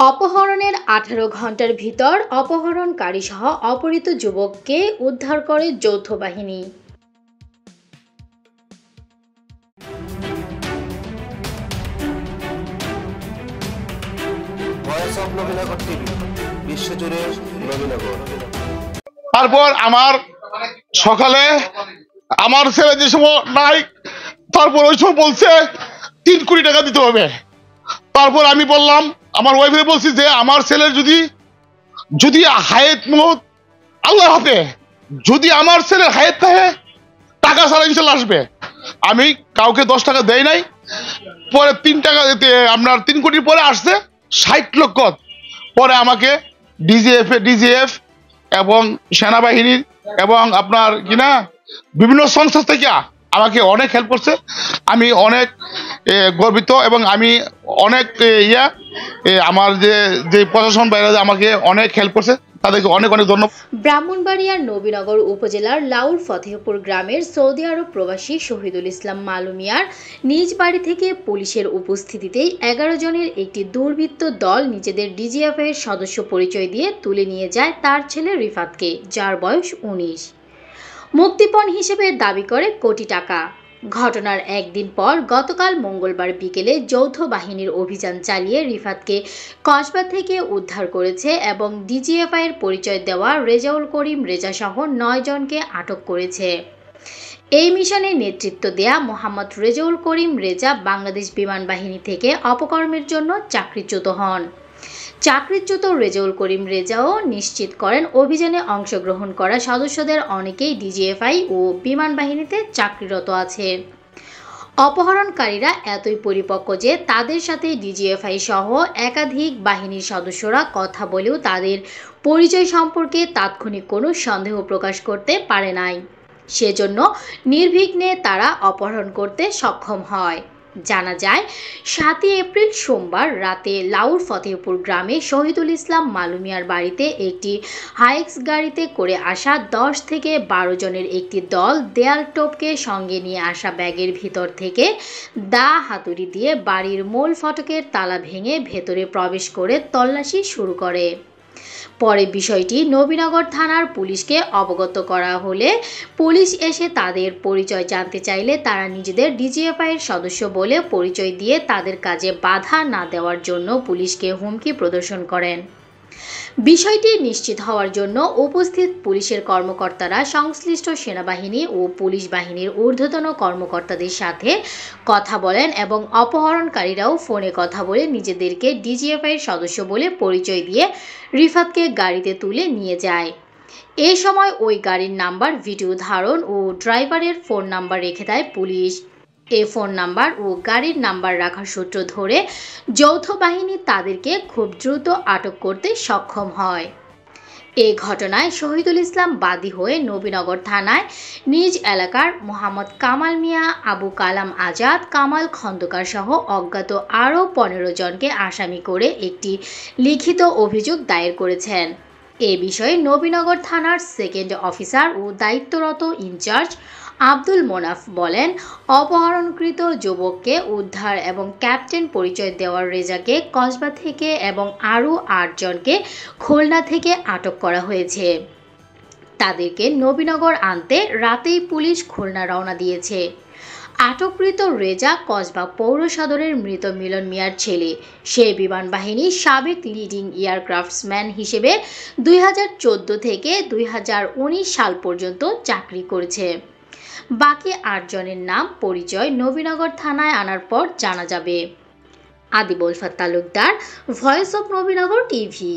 অপহরণের ১৮ ঘণ্টার ভিতর অপহরণকারীসহ অপহৃত যুবককে উদ্ধার করে যৌথ বাহিনী। তারপর আমার সকালে আমার ছেলে যে সময় নাই, তারপর ওই সময় বলছে ৩ কোটি টাকা দিতে হবে। তারপর আমি বললাম, আমার ওয়াইফে বলছি যে আমার ছেলের যদি হায়াত মত আল্লাহ হাতে, যদি আমার ছেলের হায়াত থাকে টাকা ছাড়া ইনশাল্লাহ আসবে। আমি কাউকে ১০ টাকা দেয় নাই। পরে ৩ টাকা দিতে আপনার ৩ কোটির পরে আসছে ৬০ লক্ষ। পরে আমাকে ডিজিএফ এবং সেনাবাহিনীর এবং আপনার কিনা বিভিন্ন সংস্থা থেকে আমাকে অনেক হেল্প করছে। আমি অনেক গর্বিত এবং আমি অনেক আমার যে প্রশাসন বাইরে আমাকে অনেক হেল্প করছে, তাদেরকে অনেক অনেক ধন্যবাদ। ব্রাহ্মণবাড়িয়ার নবীনগর উপজেলার লাউর ফতেহপুর গ্রামের সৌদি আরব প্রবাসী শহীদুল ইসলাম মালু মিয়ার নিজ বাড়ি থেকে পুলিশের উপস্থিতিতেই ১১ জনের একটি দুর্বৃত্ত দল নিজেদের ডিজিএফআইয়ের সদস্য পরিচয় দিয়ে তুলে নিয়ে যায় তার ছেলে রিফাতকে, যার বয়স ১৯। মুক্তিপণ হিসেবে দাবি করে কোটি টাকা। ঘটনার একদিন পর গতকাল মঙ্গলবার বিকেলে যৌথ বাহিনীর অভিযান চালিয়ে রিফাতকে কসবা থেকে উদ্ধার করেছে এবং ডিজিএফআইয়ের পরিচয় দেওয়া রেজাউল করিম রেজা সহ ৯ জনকে আটক করেছে। এই মিশনে নেতৃত্ব দেয়া মোহাম্মদ রেজাউল করিম রেজা বাংলাদেশ বিমান বাহিনী থেকে অপকর্মের জন্য চাকরিচ্যুত হন। চাকরিচ্যুত রেজাউল করিম রেজাও নিশ্চিত করেন অভিযানে অংশগ্রহণ করা সদস্যদের অনেকেই ডিজিএফআই ও বিমান বাহিনীতে চাকরিরত আছে। অপহরণকারীরা এতই পরিপক্ক যে তাদের সাথে ডিজিএফআই সহ একাধিক বাহিনীর সদস্যরা কথা বলেও তাদের পরিচয় সম্পর্কে তাৎক্ষণিক কোনো সন্দেহ প্রকাশ করতে পারে নাই। সেজন্য নির্বিঘ্নে তারা অপহরণ করতে সক্ষম হয়। জানা যায়, ৭ই এপ্রিল সোমবার রাতে লাউর ফতেহপুর গ্রামে শহীদুল ইসলাম মালু মিয়ার বাড়িতে একটি হাইক্স গাড়িতে করে আসা ১০ থেকে ১২ জনের একটি দল দেয়াল টপকে সঙ্গে নিয়ে আসা ব্যাগের ভিতর থেকে দা হাতুড়ি দিয়ে বাড়ির মূল ফটকের তালা ভেঙে ভেতরে প্রবেশ করে তল্লাশি শুরু করে। পরে বিষয়টি নবীনগর থানার পুলিশকে অবগত করা হলে পুলিশ এসে তাদের পরিচয় জানতে চাইলে তারা নিজেদের ডিজিএফআইয়ের সদস্য বলে পরিচয় দিয়ে তাদের কাজে বাধা না দেওয়ার জন্য পুলিশকে হুমকি প্রদর্শন করেন। বিষয়টি নিশ্চিত হওয়ার জন্য উপস্থিত পুলিশের কর্মকর্তারা সংশ্লিষ্ট সেনাবাহিনী ও পুলিশ বাহিনীর ঊর্ধ্বতন কর্মকর্তাদের সাথে কথা বলেন এবং অপহরণকারীরাও ফোনে কথা বলে নিজেদেরকে ডিজিএফআইয়ের সদস্য বলে পরিচয় দিয়ে রিফাতকে গাড়িতে তুলে নিয়ে যায়। এ সময় ওই গাড়ির নাম্বার ভিডিও ধারণ ও ড্রাইভারের ফোন নাম্বার রেখে দেয় পুলিশ। এই ফোন নাম্বার ও গাড়ির নাম্বার রাখার সূত্র ধরে যৌথ বাহিনী তাদেরকে খুব দ্রুত আটক করতে সক্ষম হয়। এ ঘটনায় শহীদুল ইসলাম বাদী হয়ে নবীনগর থানায় নিজ এলাকার মোহাম্মদ কামাল মিয়া, আবু কালাম আজাদ, কামাল খন্দকার সহ অজ্ঞাত আরও ১৫ জনকে আসামি করে একটি লিখিত অভিযোগ দায়ের করেছেন। এ বিষয়ে নবীনগর থানার সেকেন্ড অফিসার ও দায়িত্বরত ইনচার্জ আব্দুল মোনাফ বলেন, অপহরণকৃত যুবককে উদ্ধার এবং ক্যাপ্টেন পরিচয় দেওয়ার রেজাকে কসবা থেকে এবং আরও ৮ জনকে খুলনা থেকে আটক করা হয়েছে। তাদেরকে নবীনগর আনতে রাতেই পুলিশ খুলনা রওনা দিয়েছে। আটককৃত রেজা কসবা পৌর সদরের মৃত মিলন মিয়ার ছেলে। সে বিমান বাহিনীর সাবেক লিডিং এয়ারক্রাফটসম্যান হিসেবে ২০১৪ থেকে ২০১৯ সাল পর্যন্ত চাকরি করেছে। বাকি ৮ জনের নাম পরিচয় নবীনগর থানায় আনার পর জানা যাবে। Adib Ulfat Talukdar, voice of Nabinagar TV.